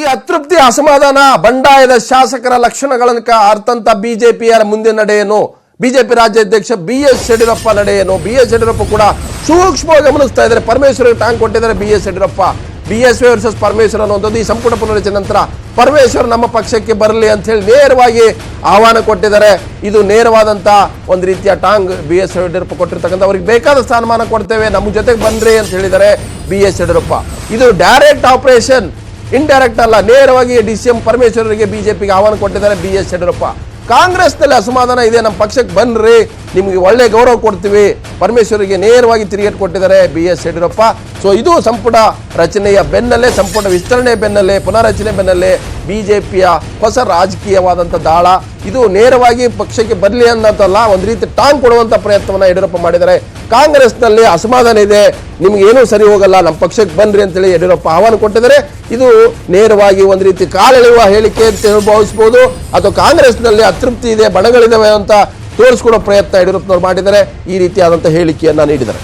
ಈ ಅತೃಪ್ತಿ ಅಸಮಾಧಾನ ಬಂಡಾಯದ ಶಾಸಕರ ಲಕ್ಷಣಗಳನ್ನು ಅರ್ಥಂತ ಬಿಜೆಪಿಯ ಮುಂದಿನ ನಡೆಯೇನು, ಬಿಜೆಪಿ ರಾಜ್ಯಾಧ್ಯಕ್ಷ BS ಯಡಿಯೂರಪ್ಪ ನಡೆಯೇನು? BS ಯಡಿಯೂರಪ್ಪ ಕೂಡ ಸೂಕ್ಷ್ಮವಾಗಿ ಗಮನಿಸ್ತಾ ಇದ್ದಾರೆ. ಪರಮೇಶ್ವರ್ ಟಾಂಗ್ ಕೊಟ್ಟಿದ್ದಾರೆ BS Yediyurappa. BSV versus Parameshwar ಅನ್ನುವಂಥದ್ದು ಈ ಸಂಪುಟ ಪುನರಚನೆ ನಂತರ ಪರಮೇಶ್ವರ್ ನಮ್ಮ ಪಕ್ಷಕ್ಕೆ ಬರಲಿ ಅಂತ ಹೇಳಿ ನೇರವಾಗಿ ಆಹ್ವಾನ ಕೊಟ್ಟಿದ್ದಾರೆ. ಇದು ನೇರವಾದಂತ ಒಂದು ರೀತಿಯ ಟಾಂಗ್ BS ಯಡಿಯೂರಪ್ಪ ಕೊಟ್ಟಿರ್ತಕ್ಕಂಥ, ಅವ್ರಿಗೆ ಬೇಕಾದ ಸ್ಥಾನಮಾನ ಕೊಡ್ತೇವೆ, ನಮ್ಮ ಜೊತೆಗೆ ಬನ್ರಿ ಅಂತ ಹೇಳಿದ್ದಾರೆ BS ಯಡಿಯೂರಪ್ಪ. ಇದು ಡೈರೆಕ್ಟ್ ಆಪರೇಷನ್, ಇಂಡೈರೆಕ್ಟ್ ಅಲ್ಲ, ನೇರವಾಗಿ DCM ಪರಮೇಶ್ವರರಿಗೆ ಬಿಜೆಪಿಗೆ ಆಹ್ವಾನ ಕೊಟ್ಟಿದ್ದಾರೆ BS ಯಡಿಯೂರಪ್ಪ. ಕಾಂಗ್ರೆಸ್ನಲ್ಲಿ ಅಸಮಾಧಾನ ಇದೆ, ನಮ್ಮ ಪಕ್ಷಕ್ಕೆ ಬನ್ರಿ, ನಿಮಗೆ ಒಳ್ಳೆ ಗೌರವ ಕೊಡ್ತೀವಿ, ಪರಮೇಶ್ವರಿಗೆ ನೇರವಾಗಿ ತಿರುಗೇಟು ಕೊಟ್ಟಿದ್ದಾರೆ BS ಯಡಿಯೂರಪ್ಪ. ಸೊ ಇದು ಸಂಪುಟ ರಚನೆಯ ಬೆನ್ನಲ್ಲೇ, ಸಂಪುಟ ವಿಸ್ತರಣೆ ಬೆನ್ನಲ್ಲೇ, ಪುನರಚನೆ ಬೆನ್ನಲ್ಲೇ ಬಿಜೆಪಿಯ ಹೊಸ ರಾಜಕೀಯವಾದಂಥ ದಾಳ. ಇದು ನೇರವಾಗಿ ಪಕ್ಷಕ್ಕೆ ಬರಲಿ ಅನ್ನೋದಲ್ಲ, ಒಂದು ರೀತಿ ಟಾಂಗ್ ಕೊಡುವಂಥ ಪ್ರಯತ್ನವನ್ನು ಯಡಿಯೂರಪ್ಪ ಮಾಡಿದ್ದಾರೆ. ಕಾಂಗ್ರೆಸ್ನಲ್ಲಿ ಅಸಮಾಧಾನ ಇದೆ, ನಿಮ್ಗೆ ಏನೂ ಸರಿ ಹೋಗಲ್ಲ, ನಮ್ಮ ಪಕ್ಷಕ್ಕೆ ಬನ್ರಿ ಅಂತೇಳಿ ಯಡಿಯೂರಪ್ಪ ಆಹ್ವಾನ ಕೊಟ್ಟಿದ್ದಾರೆ. ಇದು ನೇರವಾಗಿ ಒಂದು ರೀತಿ ಕಾಲೆಳೆಯುವ ಹೇಳಿಕೆ ಅಂತ ಭಾವಿಸಬಹುದು, ಅಥವಾ ಕಾಂಗ್ರೆಸ್ನಲ್ಲಿ ಅತೃಪ್ತಿ ಇದೆ, ಬಣಗಳಿದಾವೆ ಅಂತ ತೋರಿಸ್ಕೊಡೋ ಪ್ರಯತ್ನ ಯಡಿಯೂರಪ್ಪನವರು ಮಾಡಿದ್ದಾರೆ. ಈ ರೀತಿಯಾದಂಥ ಹೇಳಿಕೆಯನ್ನ ನೀಡಿದ್ದಾರೆ.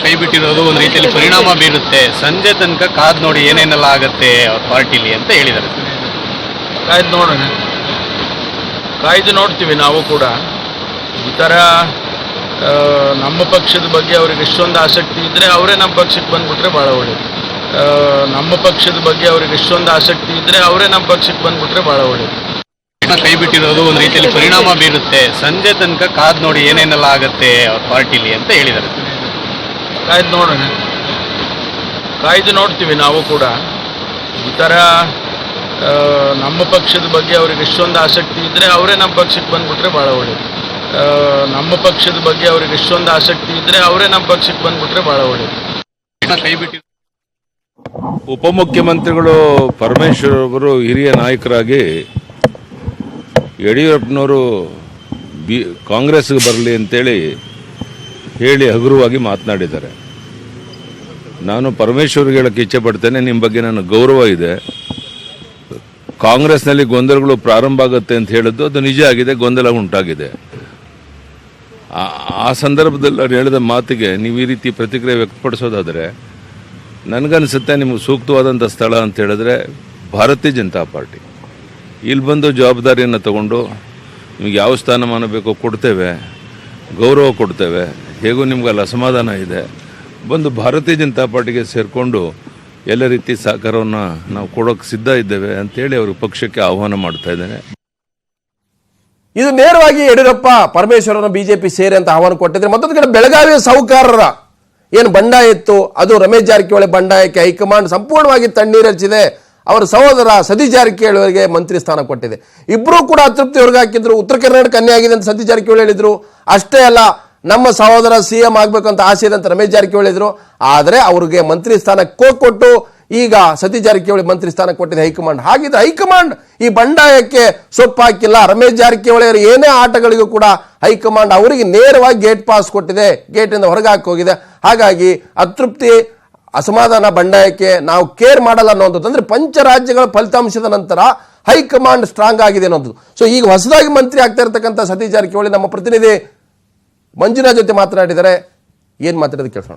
ಕೈ ಬಿಟ್ಟಿರೋದು ಒಂದು ರೀತಿಯಲ್ಲಿ ಪರಿಣಾಮ ಬೀರುತ್ತೆ, ಸಂಜೆ ತನಕ ಕಾದ್ ನೋಡಿ ಏನೇನೆಲ್ಲ ಆಗತ್ತೆ ಅವ್ರ ಪಾರ್ಟಿಲಿ ಅಂತ ಹೇಳಿದ್ದಾರೆ. ಕಾಯ್ದು ನೋಡೋಣ, ಕಾಯ್ದು ನೋಡ್ತೀವಿ ನಾವು ಕೂಡ. ಈ ಥರ ನಮ್ಮ ಪಕ್ಷದ ಬಗ್ಗೆ ಅವ್ರಿಗೆ ಎಷ್ಟೊಂದು ಆಸಕ್ತಿ ಇದ್ದರೆ ಅವರೇ ನಮ್ಮ ಪಕ್ಷಕ್ಕೆ ಬಂದ್ಬಿಟ್ರೆ ಭಾಳ ಒಳ್ಳೇದು. ನಮ್ಮ ಪಕ್ಷದ ಬಗ್ಗೆ ಅವ್ರಿಗೆ ಎಷ್ಟೊಂದು ಆಸಕ್ತಿ ಇದ್ದರೆ ಅವರೇ ನಮ್ಮ ಪಕ್ಷಕ್ಕೆ ಬಂದ್ಬಿಟ್ರೆ ಭಾಳ ಒಳ್ಳೇದು. ಕೈ ಬಿಟ್ಟಿರೋದು ಒಂದು ರೀತಿಯಲ್ಲಿ ಪರಿಣಾಮ ಬೀರುತ್ತೆ, ಸಂಜೆ ತನಕ ಕಾದ್ ನೋಡಿ ಏನೇನೆಲ್ಲ ಆಗತ್ತೆ ಅವ್ರ ಪಾರ್ಟಿಲಿ ಅಂತ ಹೇಳಿದ್ದಾರೆ. ಕಾಯ್ದು ನೋಡೋಣ, ಕಾಯ್ದು ನೋಡ್ತೀವಿ ನಾವು ಕೂಡ. ಈ ಥರ ನಮ್ಮ ಪಕ್ಷದ ಬಗ್ಗೆ ಅವ್ರಿಗೆ ಎಷ್ಟೊಂದು ಆಸಕ್ತಿ ಇದ್ದರೆ ಅವರೇ ನಮ್ಮ ಪಕ್ಷಕ್ಕೆ ಬಂದ್ಬಿಟ್ರೆ ಭಾಳ ಒಳ್ಳೇದು. ನಮ್ಮ ಪಕ್ಷದ ಬಗ್ಗೆ ಅವ್ರಿಗೆ ಎಷ್ಟೊಂದು ಆಸಕ್ತಿ ಇದ್ದರೆ ಅವರೇ ನಮ್ಮ ಪಕ್ಷಕ್ಕೆ ಬಂದ್ಬಿಟ್ರೆ ಭಾಳ ಒಳ್ಳೇದು. ಕೈ ಬಿಟ್ಟಿರೋದು ಉಪಮುಖ್ಯಮಂತ್ರಿಗಳು ಪರಮೇಶ್ವರ್ ಅವರು ಹಿರಿಯ ನಾಯಕರಾಗಿ ಯಡಿಯೂರಪ್ಪನವರು ಕಾಂಗ್ರೆಸ್ಗೆ ಬರಲಿ ಅಂತೇಳಿ ಹೇಳಿ ಹಗುರವಾಗಿ ಮಾತನಾಡಿದ್ದಾರೆ. ನಾನು ಪರಮೇಶ್ವರ್ಗೆ ಹೇಳಕ್ಕೆ ಇಚ್ಛೆ ಪಡ್ತೇನೆ, ನಿಮ್ಮ ಬಗ್ಗೆ ನನ್ನ ಗೌರವ ಇದೆ. ಕಾಂಗ್ರೆಸ್ನಲ್ಲಿ ಗೊಂದಲಗಳು ಪ್ರಾರಂಭ ಆಗುತ್ತೆ ಅಂತ ಹೇಳಿದ್ದು ಅದು ನಿಜ ಆಗಿದೆ, ಗೊಂದಲ ಉಂಟಾಗಿದೆ. ಆ ಸಂದರ್ಭದಲ್ಲಿ ಅವ್ರು ಹೇಳಿದ ಮಾತಿಗೆ ನೀವು ಈ ರೀತಿ ಪ್ರತಿಕ್ರಿಯೆ ವ್ಯಕ್ತಪಡಿಸೋದಾದರೆ ನನಗನ್ಸುತ್ತೆ ನಿಮಗೆ ಸೂಕ್ತವಾದಂಥ ಸ್ಥಳ ಅಂತ ಹೇಳಿದ್ರೆ ಭಾರತೀಯ ಜನತಾ ಪಾರ್ಟಿ. ಇಲ್ಲಿ ಬಂದು ಜವಾಬ್ದಾರಿಯನ್ನು ತಗೊಂಡು ನಿಮ್ಗೆ ಯಾವ ಸ್ಥಾನಮಾನ ಬೇಕೋ ಕೊಡ್ತೇವೆ, ಗೌರವ ಕೊಡ್ತೇವೆ, ಹೇಗೂ ನಿಮ್ಗೆ ಅಲ್ಲಿ ಅಸಮಾಧಾನ ಇದೆ, ಬಂದು ಭಾರತೀಯ ಜನತಾ ಪಾರ್ಟಿಗೆ ಸೇರಿಕೊಂಡು ಎಲ್ಲ ರೀತಿ ಸಹಕಾರವನ್ನು ನಾವು ಕೊಡೋಕೆ ಸಿದ್ಧ ಇದ್ದೇವೆ ಅಂತೇಳಿ ಅವರು ಪಕ್ಷಕ್ಕೆ ಆಹ್ವಾನ ಮಾಡ್ತಾ ಇದ್ದೇನೆ. ಇದು ನೇರವಾಗಿ ಯಡಿಯೂರಪ್ಪ ಪರಮೇಶ್ವರನ ಬಿಜೆಪಿ ಸೇರಿ ಅಂತ ಆಹ್ವಾನ ಕೊಟ್ಟಿದ್ರೆ, ಮತ್ತೊಂದು ಕಡೆ ಬೆಳಗಾವಿಯ ಸಾಹುಕಾರರ ಏನು ಬಂಡಾಯ ಇತ್ತು, ಅದು ರಮೇಶ್ ಜಾರಕಿಹೊಳಿ ಬಂಡಾಯಕ್ಕೆ ಹೈಕಮಾಂಡ್ ಸಂಪೂರ್ಣವಾಗಿ ತಣ್ಣೀರಚ್ಚಿದೆ. ಅವರ ಸಹೋದರ ಸತೀಶ್ ಜಾರಕಿಹೊಳಿ ಅವರಿಗೆ ಮಂತ್ರಿ ಸ್ಥಾನ ಕೊಟ್ಟಿದೆ. ಇಬ್ಬರೂ ಕೂಡ ಅತೃಪ್ತಿ ಹೊರಗೆ ಹಾಕಿದ್ರು. ಉತ್ತರ ಕರ್ನಾಟಕ ಕನ್ಯೆ ಆಗಿದೆ ಅಂತ ಸತೀಶ್ ಜಾರಕಿಹೊಳಿ ಹೇಳಿದ್ರು. ಅಷ್ಟೇ ಅಲ್ಲ, ನಮ್ಮ ಸಹೋದರ CM ಆಗಬೇಕು ಅಂತ ಆಸೆ ಇದೆ ಅಂತ ರಮೇಶ್ ಜಾರಕಿಹೊಳಿ ಹೇಳಿದ್ರು. ಆದರೆ ಅವ್ರಿಗೆ ಮಂತ್ರಿ ಸ್ಥಾನ ಕೊಟ್ಟು ಈಗ ಸತೀಶ್ ಜಾರಕಿಹೊಳಿ ಮಂತ್ರಿ ಸ್ಥಾನ ಕೊಟ್ಟಿದೆ ಹೈಕಮಾಂಡ್. ಹಾಗಿದ್ರೆ ಹೈಕಮಾಂಡ್ ಈ ಬಂಡಾಯಕ್ಕೆ ಸೊಪ್ಪು ಹಾಕಿಲ್ಲ. ರಮೇಶ್ ಜಾರಕಿಹೊಳಿ ಅವರ ಏನೇ ಆಟಗಳಿಗೂ ಕೂಡ ಹೈಕಮಾಂಡ್ ಅವರಿಗೆ ನೇರವಾಗಿ ಗೇಟ್ ಪಾಸ್ ಕೊಟ್ಟಿದೆ, ಗೇಟಿಂದ ಹೊರಗೆ ಹಾಕಿ ಹೋಗಿದೆ. ಹಾಗಾಗಿ ಅತೃಪ್ತಿ ಅಸಮಾಧಾನ ಬಂಡಾಯಕ್ಕೆ ನಾವು ಕೇರ್ ಮಾಡಲ್ಲ ಅನ್ನೋದು, ಅಂದ್ರೆ ಪಂಚರಾಜ್ಯಗಳ ಫಲಿತಾಂಶದ ನಂತರ ಹೈಕಮಾಂಡ್ ಸ್ಟ್ರಾಂಗ್ ಆಗಿದೆ ಅನ್ನೋದು. ಸೊ ಈಗ ಹೊಸದಾಗಿ ಮಂತ್ರಿ ಆಗ್ತಾ ಇರತಕ್ಕಂಥ ಸತೀಶ್ ಜಾರಕಿಹೊಳಿ ನಮ್ಮ ಪ್ರತಿನಿಧಿ ಮಂಜುನಾಥ್ ಜೊತೆ ಮಾತನಾಡಿದ್ದಾರೆ. ಏನ್ ಮಾತಾಡೋದು ಕೇಳೋಣ.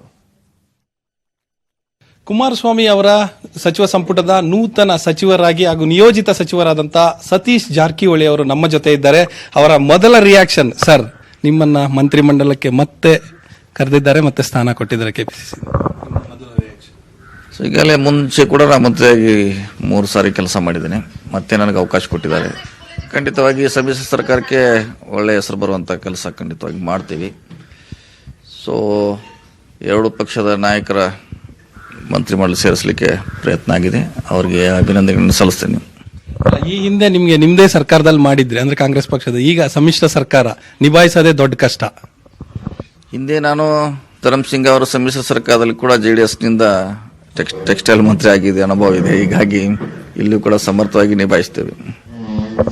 ಕುಮಾರಸ್ವಾಮಿ ಅವರ ಸಚಿವ ಸಂಪುಟದ ನೂತನ ಸಚಿವರಾಗಿ ಹಾಗೂ ನಿಯೋಜಿತ ಸಚಿವರಾದಂತಹ ಸತೀಶ್ ಜಾರಕಿಹೊಳಿ ಅವರು ನಮ್ಮ ಜೊತೆ ಇದ್ದಾರೆ. ಅವರ ಮೊದಲ ರಿಯಾಕ್ಷನ್, ಸರ್ ನಿಮ್ಮನ್ನ ಮಂತ್ರಿಮಂಡಲಕ್ಕೆ ಮತ್ತೆ ಕರೆದಿದ್ದಾರೆ, ಮತ್ತೆ ಸ್ಥಾನ ಕೊಟ್ಟಿದ್ದಾರೆ KPCC. ಸೊ ಈಗಲೇ ಮುಂಚೆ ಕೂಡ ನಾನು ಮಂತ್ರಿಯಾಗಿ 3 ಸಾರಿ ಕೆಲಸ ಮಾಡಿದ್ದೇನೆ, ಮತ್ತೆ ನನಗೆ ಅವಕಾಶ ಕೊಟ್ಟಿದ್ದಾರೆ. ಖಂಡಿತವಾಗಿ ಸಮ್ಮಿಶ್ರ ಸರ್ಕಾರಕ್ಕೆ ಒಳ್ಳೆಯ ಹೆಸರು ಬರುವಂಥ ಕೆಲಸ ಖಂಡಿತವಾಗಿ ಮಾಡ್ತೀವಿ. ಸೊ 2 ಪಕ್ಷದ ನಾಯಕರ ಮಂತ್ರಿಮಂಡಲ ಸೇರಿಸಲಿಕ್ಕೆ ಪ್ರಯತ್ನ ಆಗಿದೆ, ಅವರಿಗೆ ಅಭಿನಂದನೆಗಳನ್ನು ಸಲ್ಲಿಸ್ತೇನೆ. ಈ ಹಿಂದೆ ನಿಮ್ಗೆ ನಿಮ್ದೇ ಸರ್ಕಾರದಲ್ಲಿ ಮಾಡಿದ್ರೆ, ಅಂದ್ರೆ ಕಾಂಗ್ರೆಸ್ ಪಕ್ಷದ, ಈಗ ಸಮ್ಮಿಶ್ರ ಸರ್ಕಾರ ನಿಭಾಯಿಸೋದೇ ದೊಡ್ಡ ಕಷ್ಟ. ಹಿಂದೆ ನಾನು ಧರ್ಮಸಿಂಗ್ ಅವರ ಸಮ್ಮಿಶ್ರ ಸರ್ಕಾರದಲ್ಲಿ ಕೂಡ JDSನಿಂದ ಟೆಕ್ಸ್ಟೈಲ್ ಮಂತ್ರಿ ಆಗಿದೆ, ಅನುಭವ ಇದೆ. ಹೀಗಾಗಿ ಇಲ್ಲೂ ಕೂಡ ಸಮರ್ಥವಾಗಿ ನಿಭಾಯಿಸ್ತೇವೆ.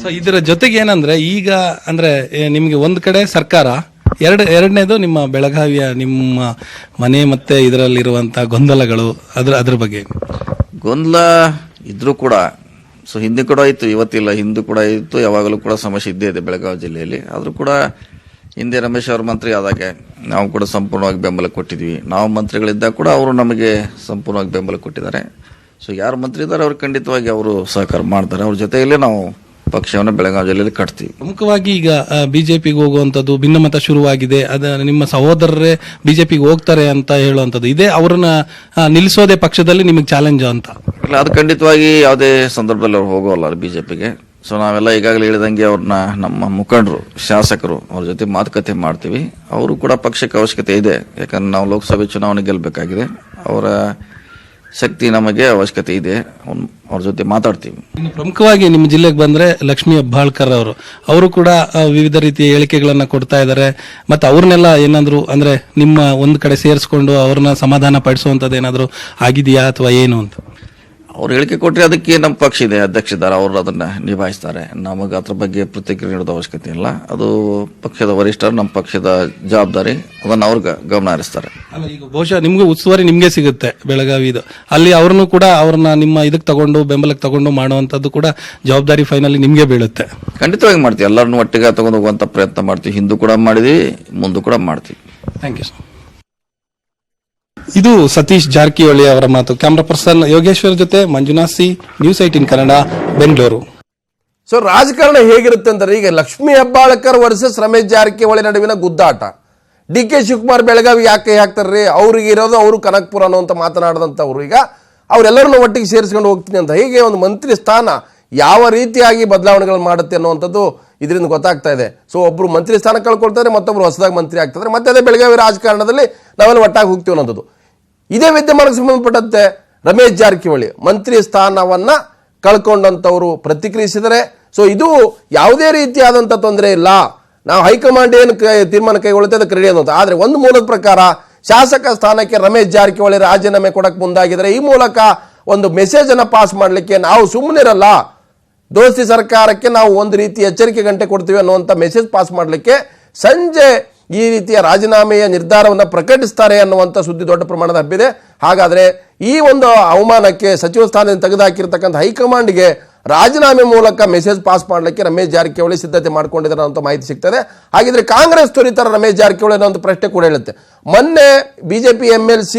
ಸೊ ಇದರ ಜೊತೆಗೆ ಏನಂದ್ರೆ, ಈಗ ಅಂದ್ರೆ ನಿಮ್ಗೆ ಒಂದ್ ಕಡೆ ಸರ್ಕಾರ, ಎರಡನೇದು ನಿಮ್ಮ ಬೆಳಗಾವಿಯ ನಿಮ್ಮ ಮನೆ ಮತ್ತೆ ಇದರಲ್ಲಿರುವಂತಹ ಗೊಂದಲಗಳು, ಅದ್ರ ಬಗ್ಗೆ. ಗೊಂದಲ ಇದ್ರೂ ಕೂಡ, ಸೊ ಹಿಂದೆ ಕೂಡ ಇತ್ತು, ಇವತ್ತಿಲ್ಲ, ಹಿಂದೂ ಕೂಡ ಇತ್ತು, ಯಾವಾಗಲೂ ಕೂಡ ಸಮಸ್ಯೆ ಇದ್ದೇ ಇದೆ ಬೆಳಗಾವಿ ಜಿಲ್ಲೆಯಲ್ಲಿ. ಆದರೂ ಕೂಡ ಹಿಂದೆ ರಮೇಶ್ ಅವರು ಮಂತ್ರಿ ಆದಾಗೆ ನಾವು ಕೂಡ ಸಂಪೂರ್ಣವಾಗಿ ಬೆಂಬಲ ಕೊಟ್ಟಿದ್ವಿ. ನಾವು ಮಂತ್ರಿಗಳಿದ್ದಾಗ ಕೂಡ ಅವರು ನಮಗೆ ಸಂಪೂರ್ಣವಾಗಿ ಬೆಂಬಲ ಕೊಟ್ಟಿದ್ದಾರೆ. ಸೊ ಯಾರು ಮಂತ್ರಿ ಇದ್ದಾರೆ ಅವ್ರು ಖಂಡಿತವಾಗಿ ಅವರು ಸಹಕಾರ ಮಾಡ್ತಾರೆ. ಅವ್ರ ಜೊತೆಯಲ್ಲೇ ನಾವು ಪಕ್ಷವನ್ನು ಬೆಳಗಾವಿ ಜಿಲ್ಲೆಯಲ್ಲಿ ಕಟ್ತೀವಿ. ಪ್ರಮುಖವಾಗಿ ಈಗ ಬಿಜೆಪಿಗೆ ಹೋಗುವಂತದ್ದು ಭಿನ್ನಮತ ಶುರುವಾಗಿದೆ. ಅದ ನಿಮ್ಮ ಸಹೋದರರೇ ಬಿಜೆಪಿಗೆ ಹೋಗ್ತಾರೆ ಅಂತ ಹೇಳುವಂತದ್ದು ಇದೆ. ಅವ್ರನ್ನ ನಿಲ್ಲಿಸೋದೇ ಪಕ್ಷದಲ್ಲಿ ನಿಮಗೆ ಚಾಲೆಂಜ್ ಅಂತ? ಇಲ್ಲ, ಅದು ಖಂಡಿತವಾಗಿ ಯಾವುದೇ ಸಂದರ್ಭದಲ್ಲಿ ಅವ್ರು ಹೋಗೋಲ್ಲ ಬಿಜೆಪಿಗೆ. ಸೊ ನಾವೆಲ್ಲ ಈಗಾಗಲೇ ಹೇಳಿದಂಗೆ ಅವ್ರನ್ನ ನಮ್ಮ ಮುಖಂಡರು, ಶಾಸಕರು ಅವ್ರ ಜೊತೆ ಮಾತುಕತೆ ಮಾಡ್ತೀವಿ. ಅವರು ಕೂಡ ಪಕ್ಷಕ್ಕೆ ಅವಶ್ಯಕತೆ ಇದೆ. ಯಾಕಂದ್ರೆ ನಾವು ಲೋಕಸಭೆ ಚುನಾವಣೆ ಗೆಲ್ಲಬೇಕಾಗಿದೆ. ಅವರ ಶಕ್ತಿ ನಮಗೆ ಅವಶ್ಯಕತೆ ಇದೆ. ಅವ್ರ ಜೊತೆ ಮಾತಾಡ್ತೀವಿ. ಇನ್ನು ಪ್ರಮುಖವಾಗಿ ನಿಮ್ಮ ಜಿಲ್ಲೆಗೆ ಬಂದ್ರೆ ಲಕ್ಷ್ಮೀ ಹೆಬ್ಬಾಳ್ಕರ್ ಅವರು ಕೂಡ ವಿವಿಧ ರೀತಿಯ ಹೇಳಿಕೆಗಳನ್ನ ಕೊಡ್ತಾ ಇದ್ದಾರೆ. ಮತ್ತೆ ಅವ್ರನ್ನೆಲ್ಲ ಏನಾದ್ರು ಅಂದ್ರೆ ನಿಮ್ಮ ಒಂದ್ ಕಡೆ ಸೇರಿಸ್ಕೊಂಡು ಅವ್ರನ್ನ ಸಮಾಧಾನ ಪಡಿಸುವಂತದ್ದು ಏನಾದ್ರು ಆಗಿದೆಯಾ ಅಥವಾ ಏನು ಅಂತ? ಅವ್ರು ಹೇಳಿಕೆ ಕೊಟ್ಟರೆ ಅದಕ್ಕೆ ನಮ್ಮ ಪಕ್ಷ ಇದೆ, ಅಧ್ಯಕ್ಷ ಇದ್ದಾರೆ, ಅವರು ಅದನ್ನ ನಿಭಾಯಿಸ್ತಾರೆ. ನಮಗೆ ಅದ್ರ ಬಗ್ಗೆ ಪ್ರತಿಕ್ರಿಯೆ ನೀಡೋದು ಅವಶ್ಯಕತೆ ಇಲ್ಲ. ಅದು ಪಕ್ಷದ ವರಿಷ್ಠರು, ನಮ್ಮ ಪಕ್ಷದ ಜವಾಬ್ದಾರಿ, ಅದನ್ನು ಅವ್ರಿಗೆ ಗಮನ ಹರಿಸ್ತಾರೆ. ಅಲ್ಲ, ಈಗ ಬಹುಶಃ ನಿಮ್ಗೆ ಉಸ್ತುವಾರಿ ನಿಮ್ಗೆ ಸಿಗುತ್ತೆ ಬೆಳಗಾವಿದು. ಅಲ್ಲಿ ಅವ್ರನ್ನು ಕೂಡ ಅವ್ರನ್ನ ನಿಮ್ಮ ಇದಕ್ಕೆ ತಗೊಂಡು ಬೆಂಬಲಕ್ಕೆ ತಗೊಂಡು ಮಾಡುವಂತದ್ದು ಕೂಡ ಜವಾಬ್ದಾರಿ ಫೈನಲಿ ನಿಮ್ಗೆ ಬೀಳುತ್ತೆ. ಖಂಡಿತವಾಗಿ ಮಾಡ್ತೀವಿ. ಎಲ್ಲರನ್ನೂ ಒಟ್ಟಿಗೆ ತಗೊಂಡು ಹೋಗುವಂತ ಪ್ರಯತ್ನ ಮಾಡ್ತೀವಿ. ಹಿಂದೂ ಕೂಡ ಮಾಡಿದ್ವಿ, ಮುಂದೂ ಕೂಡ ಮಾಡ್ತೀವಿ. Thank you sir. ಇದು ಸತೀಶ್ ಜಾರಕಿಹೊಳಿ ಅವರ ಮಾತು. ಕ್ಯಾಮರಾ ಪರ್ಸನ್ ಯೋಗೇಶ್ವರ್ ಜೊತೆ Manjunath C, news 18 Kannada, Bengaluru. So ರಾಜಕಾರಣ ಹೇಗಿರುತ್ತೆ ಅಂದ್ರೆ ಈಗ ಲಕ್ಷ್ಮೀ ಹೆಬ್ಬಾಳ್ಕರ್ ವರ್ಸಸ್ ರಮೇಶ್ ಜಾರಕಿಹೊಳಿ ನಡುವಿನ ಗುದ್ದಾಟ. DK ಶಿವಕುಮಾರ್ ಬೆಳಗಾವಿ ಯಾಕೆ ಹಾಕ್ತಾರ್ರಿ, ಅವ್ರಿಗೆ ಇರೋದು ಅವರು ಕನಕಪುರ ಅನ್ನುವಂತ ಮಾತನಾಡಿದಂಥವ್ರು ಈಗ ಅವರೆಲ್ಲರನ್ನು ಒಟ್ಟಿಗೆ ಸೇರಿಸ್ಕೊಂಡು ಹೋಗ್ತೀನಿ ಅಂತ. ಹೀಗೆ ಒಂದು ಮಂತ್ರಿ ಸ್ಥಾನ ಯಾವ ರೀತಿಯಾಗಿ ಬದಲಾವಣೆಗಳು ಮಾಡುತ್ತೆ ಅನ್ನುವಂಥದ್ದು ಇದರಿಂದ ಗೊತ್ತಾಗ್ತಾ ಇದೆ. ಸೊ ಒಬ್ರು ಮಂತ್ರಿ ಸ್ಥಾನ ಕಳ್ಕೊಳ್ತಾರೆ, ಮತ್ತೊಬ್ರು ಹೊಸದಾಗಿ ಮಂತ್ರಿ ಆಗ್ತಾರೆ. ಮತ್ತೆ ಅದೇ ಬೆಳಗಾವಿ ರಾಜಕಾರಣದಲ್ಲಿ ನಾವೆಲ್ಲ ಒಟ್ಟಾಗಿ ಹೋಗ್ತೀವಿ ಅನ್ನೋದು. ಇದೇ ವಿದ್ಯಮಾನಕ್ಕೆ ಸಂಬಂಧಪಟ್ಟಂತೆ ರಮೇಶ್ ಜಾರಕಿಹೊಳಿ ಮಂತ್ರಿ ಸ್ಥಾನವನ್ನ ಕಳ್ಕೊಂಡಂತವರು ಪ್ರತಿಕ್ರಿಯಿಸಿದರೆ. ಸೊ ಇದು ಯಾವುದೇ ರೀತಿಯಾದಂಥ ತೊಂದರೆ ಇಲ್ಲ, ನಾವು ಹೈಕಮಾಂಡ್ ಏನು ತೀರ್ಮಾನ ಕೈಗೊಳ್ಳುತ್ತೆ ಅದಕ್ಕೆ ರೆಡಿ ಅನ್ನೋದು. ಆದರೆ ಒಂದು ಮೂಲದ ಪ್ರಕಾರ ಶಾಸಕ ಸ್ಥಾನಕ್ಕೆ ರಮೇಶ್ ಜಾರಕಿಹೊಳಿ ರಾಜೀನಾಮೆ ಕೊಡಕ್ಕೆ ಮುಂದಾಗಿದ್ದಾರೆ. ಈ ಮೂಲಕ ಒಂದು ಮೆಸೇಜ್ ಅನ್ನ ಪಾಸ್ ಮಾಡಲಿಕ್ಕೆ ನಾವು ಸುಮ್ಮನಿರಲ್ಲ, ದೋಸ್ತಿ ಸರ್ಕಾರಕ್ಕೆ ನಾವು ಒಂದು ರೀತಿ ಎಚ್ಚರಿಕೆ ಗಂಟೆ ಕೊಡ್ತೀವಿ ಅನ್ನುವಂಥ ಮೆಸೇಜ್ ಪಾಸ್ ಮಾಡಲಿಕ್ಕೆ ಸಂಜೆ ಈ ರೀತಿಯ ರಾಜೀನಾಮೆಯ ನಿರ್ಧಾರವನ್ನು ಪ್ರಕಟಿಸ್ತಾರೆ ಅನ್ನುವಂಥ ಸುದ್ದಿ ದೊಡ್ಡ ಪ್ರಮಾಣದ ಹಬ್ಬಿದೆ. ಹಾಗಾದರೆ ಈ ಒಂದು ಅವಮಾನಕ್ಕೆ ಸಚಿವ ಸ್ಥಾನದಿಂದ ತೆಗೆದುಹಾಕಿರ್ತಕ್ಕಂಥ ಹೈಕಮಾಂಡ್ಗೆ ರಾಜೀನಾಮೆ ಮೂಲಕ ಮೆಸೇಜ್ ಪಾಸ್ ಮಾಡಲಿಕ್ಕೆ ರಮೇಶ್ ಜಾರಕಿಹೊಳಿ ಸಿದ್ಧತೆ ಮಾಡ್ಕೊಂಡಿದ್ದಾರೆ ಅಂತ ಮಾಹಿತಿ ಸಿಗ್ತದೆ. ಹಾಗಿದ್ರೆ ಕಾಂಗ್ರೆಸ್ ತೊರಿತಾರ ರಮೇಶ್ ಜಾರಕಿಹೊಳಿ ಅನ್ನೋ ಒಂದು ಪ್ರಶ್ನೆ ಕೂಡ ಹೇಳುತ್ತೆ. ಮೊನ್ನೆ ಬಿಜೆಪಿ MLC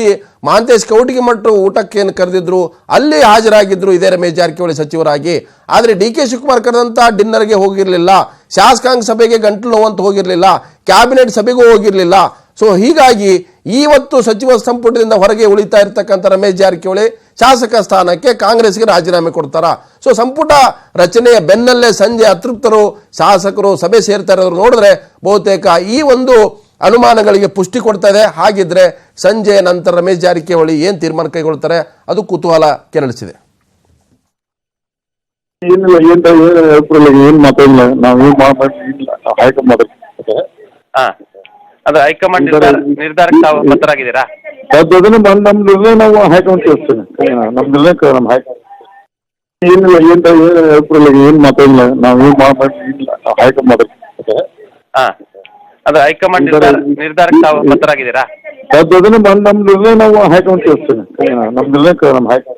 ಮಹಾಂತೇಶ್ ಕೌಟಿಗಿಮಠ ಊಟಕ್ಕೆ ಏನು ಕರೆದಿದ್ರು, ಅಲ್ಲಿ ಹಾಜರಾಗಿದ್ರು ಇದೇ ರಮೇಶ್ ಜಾರಕಿಹೊಳಿ ಸಚಿವರಾಗಿ. ಆದರೆ DK ಶಿವಕುಮಾರ್ ಕರೆದಂತ ಡಿನ್ನರ್ಗೆ ಹೋಗಿರಲಿಲ್ಲ, ಶಾಸಕಾಂಗ ಸಭೆಗೆ ಗಂಟಲು ನೋವಂತ ಹೋಗಿರಲಿಲ್ಲ, ಕ್ಯಾಬಿನೆಟ್ ಸಭೆಗೂ ಹೋಗಿರಲಿಲ್ಲ. ಸೊ ಹೀಗಾಗಿ ಇವತ್ತು ಸಚಿವ ಸಂಪುಟದಿಂದ ಹೊರಗೆ ಉಳಿತಾ ಇರ್ತಕ್ಕಂಥ ರಮೇಶ್ ಜಾರಕಿಹೊಳಿ ಶಾಸಕ ಸ್ಥಾನಕ್ಕೆ ಕಾಂಗ್ರೆಸ್ಗೆ ರಾಜೀನಾಮೆ ಕೊಡ್ತಾರ. ಸೊ ಸಂಪುಟ ರಚನೆಯ ಬೆನ್ನಲ್ಲೇ ಸಂಜೆ ಅತೃಪ್ತರು ಶಾಸಕರು ಸಭೆ ಸೇರ್ತಾ ಇರೋರು ನೋಡಿದ್ರೆ ಬಹುತೇಕ ಈ ಒಂದು ಅನುಮಾನಗಳಿಗೆ ಪುಷ್ಟಿ ಕೊಡ್ತಾ ಇದೆ. ಹಾಗಿದ್ರೆ ಸಂಜೆ ನಂತರ ರಮೇಶ್ ಜಾರಕಿಹೊಳಿ ಏನ್ ತೀರ್ಮಾನ ಕೈಗೊಳ್ತಾರೆ ಅದು ಕುತೂಹಲ ಕೆರಳಿಸಿದೆ. ಏನಿಲ್ಲ, ಏನ್ ಮಾತಾಡಿಲ್ಲ ನಾವು ಹೈಕಮಾಂಡ್ ಅದು ಹೈಕಮಾಂಡ್ ನಿರ್ಧಾರಕ್ಕೆ ತಾವು ಬದ್ಧರಾಗಿದ್ದೀರಾ? ನಮ್ದು ನಾವು ಹೈಕಮಾಂಡ್ ಕೇಳ್ತೇನೆ. ನಮ್ದು ನಮ್ಮ ಹೈಕಮಾಂಡ್ ಏನಿಲ್ಲ, ಏನ್ ಮಾತಾಡಿಲ್ಲ ನಾವು ಹೈಕಮಾಂಡ್ ಅದು ಹೈಕಮಾಂಡ್ ನಿರ್ಧಾರಕ್ಕೆ ತಾವು ಬದ್ಧರಾಗಿದ್ದೀರಾ? ನಮ್ದು ನಾವು ಹೈಕಮಾಂಡ್ ಕೇಳ್ತೇನೆ. ನಮ್ದು ನಮ್ಮ ಹೈಕಮಾಂಡ್